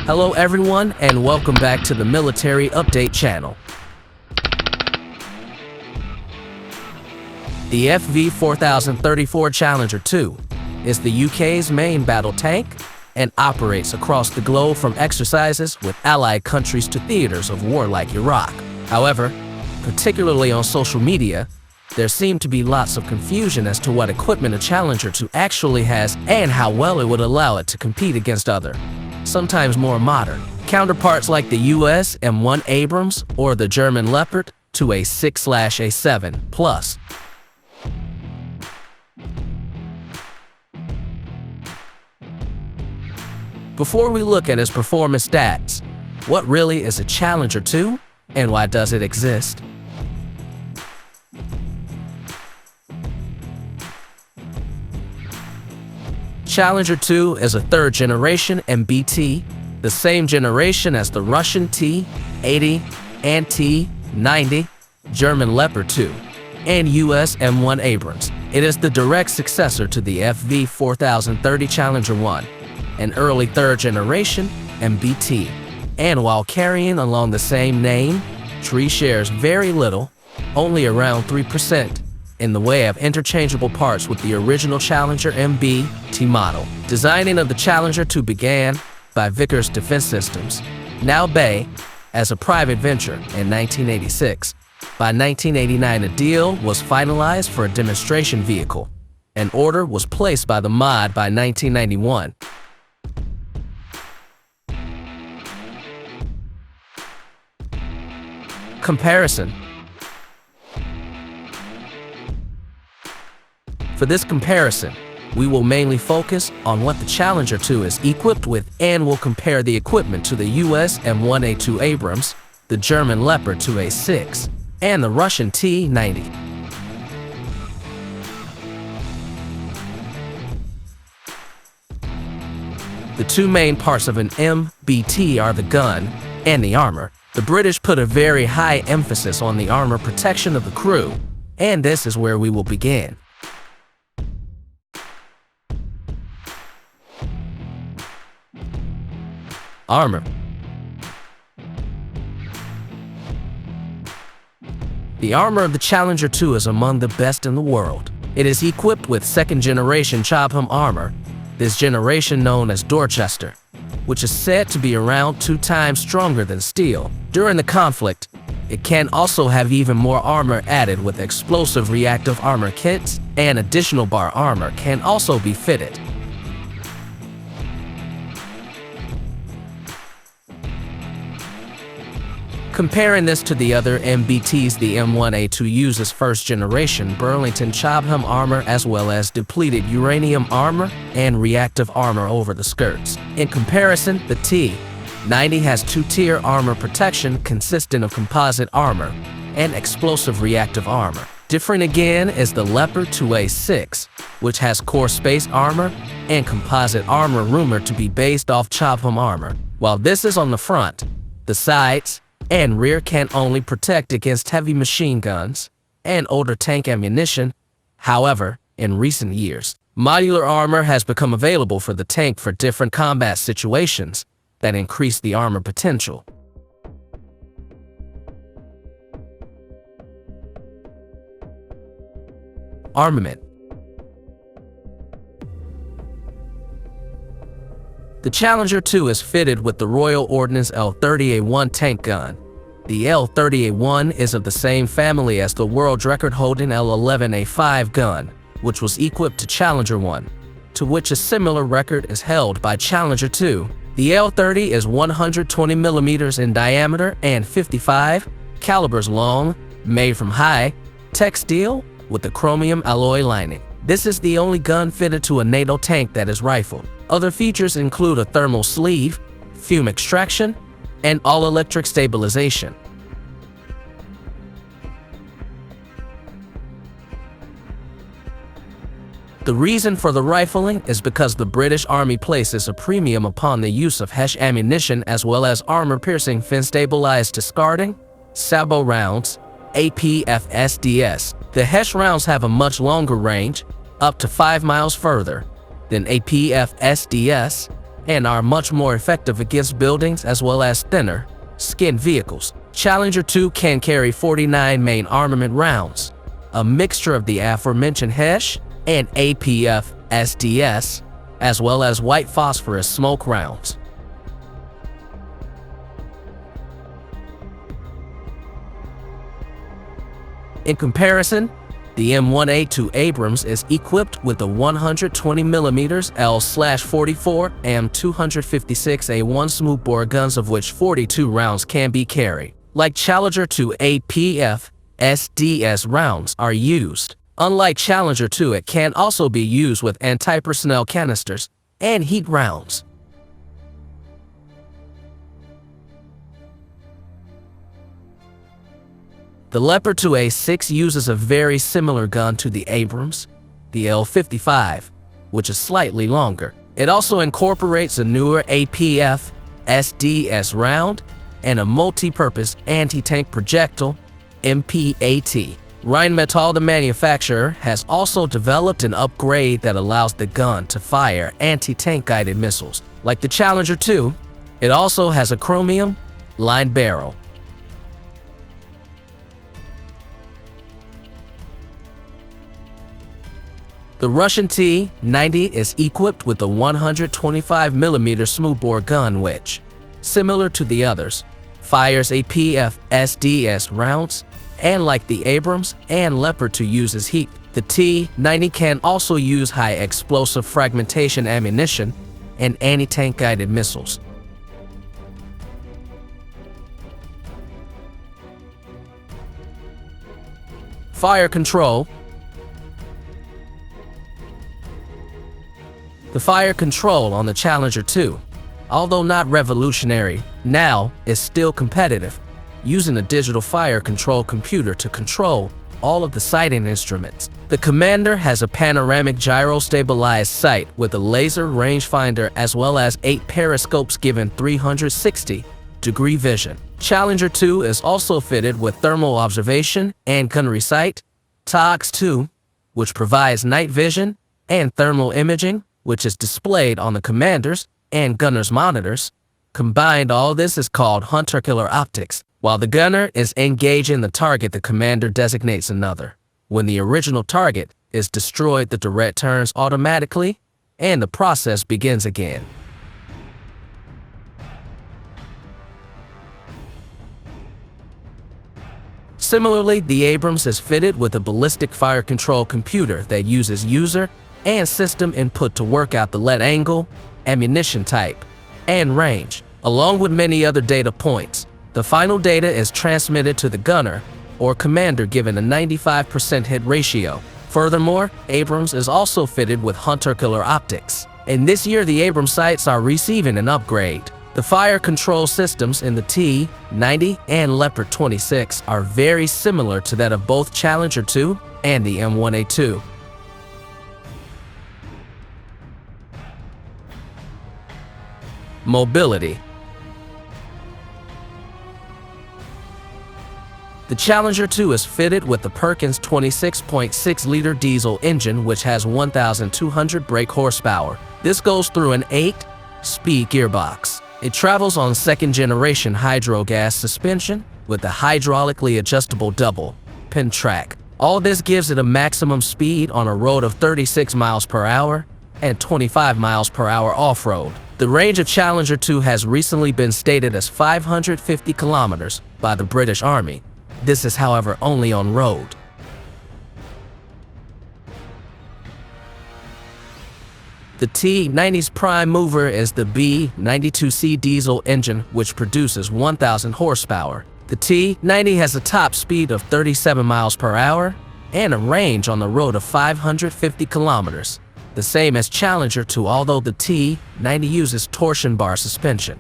Hello everyone and welcome back to the Military Update channel. The FV4034 Challenger 2 is the UK's main battle tank and operates across the globe from exercises with allied countries to theaters of war like Iraq. However, particularly on social media, there seemed to be lots of confusion as to what equipment a Challenger 2 actually has and how well it would allow it to compete against other, sometimes more modern, counterparts like the US M1 Abrams or the German Leopard 2A6/A7 Plus. Before we look at its performance stats, what really is a Challenger 2 and why does it exist? Challenger 2 is a third-generation MBT, the same generation as the Russian T-80 and T-90, German Leopard 2, and US M1 Abrams. It is the direct successor to the FV4030 Challenger 1, an early third-generation MBT. And while carrying along the same name, tree shares very little, only around 3%, in the way of interchangeable parts with the original Challenger MBT model. Designing of the Challenger 2 began by Vickers Defense Systems, now BAE, as a private venture in 1986. By 1989, a deal was finalized for a demonstration vehicle. An order was placed by the MOD by 1991. Comparison. For this comparison, we will mainly focus on what the Challenger 2 is equipped with and will compare the equipment to the US M1A2 Abrams, the German Leopard 2A6, and the Russian T-90. The two main parts of an MBT are the gun and the armor. The British put a very high emphasis on the armor protection of the crew, and this is where we will begin. Armor. The armor of the Challenger 2 is among the best in the world. It is equipped with second-generation Cobham armor, this generation known as Dorchester, which is said to be around 2 times stronger than steel. During the conflict, it can also have even more armor added with explosive reactive armor kits, and additional bar armor can also be fitted. Comparing this to the other MBTs, the M1A2 uses first-generation Burlington Cobham armor as well as depleted uranium armor and reactive armor over the skirts. In comparison, the T-90 has 2-tier armor protection consisting of composite armor and explosive reactive armor. Different again is the Leopard 2A6, which has core space armor and composite armor rumored to be based off Cobham armor. While this is on the front, the sides and rear can only protect against heavy machine guns and older tank ammunition. However, in recent years, modular armor has become available for the tank for different combat situations that increase the armor potential. Armament. The Challenger 2 is fitted with the Royal Ordnance L30A1 tank gun. The L30A1 is of the same family as the world record-holding L11A5 gun, which was equipped to Challenger 1, to which a similar record is held by Challenger 2. The L30 is 120 millimeters in diameter and 55 calibers long, made from high-tech steel with a chromium alloy lining. This is the only gun fitted to a NATO tank that is rifled. Other features include a thermal sleeve, fume extraction, and all-electric stabilization. The reason for the rifling is because the British Army places a premium upon the use of HESH ammunition as well as armor-piercing fin-stabilized discarding, sabot rounds, APFSDS. The HESH rounds have a much longer range, up to 5 miles further, than APFSDS, and are much more effective against buildings as well as thinner, skinned vehicles. Challenger 2 can carry 49 main armament rounds, a mixture of the aforementioned HESH and APF SDS, as well as white phosphorus smoke rounds. In comparison, the M1A2 Abrams is equipped with a 120mm L/44 and 256A1 smoothbore guns, of which 42 rounds can be carried. Like Challenger 2, APF SDS rounds are used. Unlike Challenger 2, it can also be used with anti-personnel canisters and heat rounds. The Leopard 2A6 uses a very similar gun to the Abrams, the L55, which is slightly longer. It also incorporates a newer APF SDS round and a multi-purpose anti-tank projectile, MPAT. Rheinmetall, the manufacturer, has also developed an upgrade that allows the gun to fire anti-tank guided missiles. Like the Challenger 2, it also has a chromium-lined barrel. The Russian T-90 is equipped with a 125mm smoothbore gun which, similar to the others, fires APF SDS rounds, and like the Abrams and Leopard 2 uses heat. The T-90 can also use high explosive fragmentation ammunition and anti-tank guided missiles. Fire control. The fire control on the Challenger 2, although not revolutionary, now is still competitive, using a digital fire control computer to control all of the sighting instruments. The Commander has a panoramic gyro-stabilized sight with a laser rangefinder as well as 8 periscopes giving 360-degree vision. Challenger 2 is also fitted with thermal observation and gunnery sight, TOGS-2, which provides night vision, and thermal imaging, which is displayed on the Commander's and Gunner's monitors. Combined, all this is called hunter-killer optics. While the Gunner is engaging the target, the Commander designates another. When the original target is destroyed, the turret turns automatically, and the process begins again. Similarly, the Abrams is fitted with a ballistic fire control computer that uses user and system input to work out the lead angle, ammunition type, and range, along with many other data points. The final data is transmitted to the gunner or commander given a 95% hit ratio. Furthermore, Abrams is also fitted with hunter-killer optics. And this year, the Abrams sights are receiving an upgrade. The fire control systems in the T-90 and Leopard 26 are very similar to that of both Challenger 2 and the M1A2. Mobility. The Challenger 2 is fitted with the Perkins 26.6-liter diesel engine which has 1,200 brake horsepower. This goes through an 8-speed gearbox. It travels on second-generation hydrogas suspension with a hydraulically adjustable double pin track. All this gives it a maximum speed on a road of 36 miles per hour and 25 miles per hour off-road. The range of Challenger 2 has recently been stated as 550 kilometers by the British Army. This is, however, only on road. The T-90's prime mover is the B92C diesel engine, which produces 1,000 horsepower. The T-90 has a top speed of 37 miles per hour and a range on the road of 550 kilometers. The same as Challenger 2, although the T-90 uses torsion bar suspension.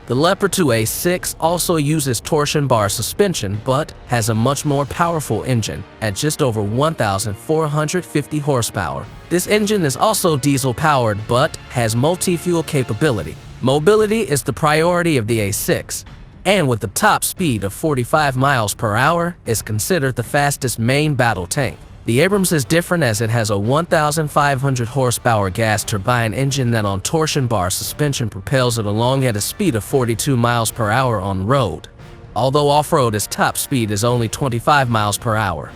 The Leopard 2A6 also uses torsion bar suspension but has a much more powerful engine at just over 1,450 horsepower. This engine is also diesel-powered but has multi-fuel capability. Mobility is the priority of the A6, and with the top speed of 45 miles per hour, is considered the fastest main battle tank. The Abrams is different as it has a 1,500 horsepower gas turbine engine that on torsion bar suspension propels it along at a speed of 42 miles per hour on road, although off-road its top speed is only 25 miles per hour.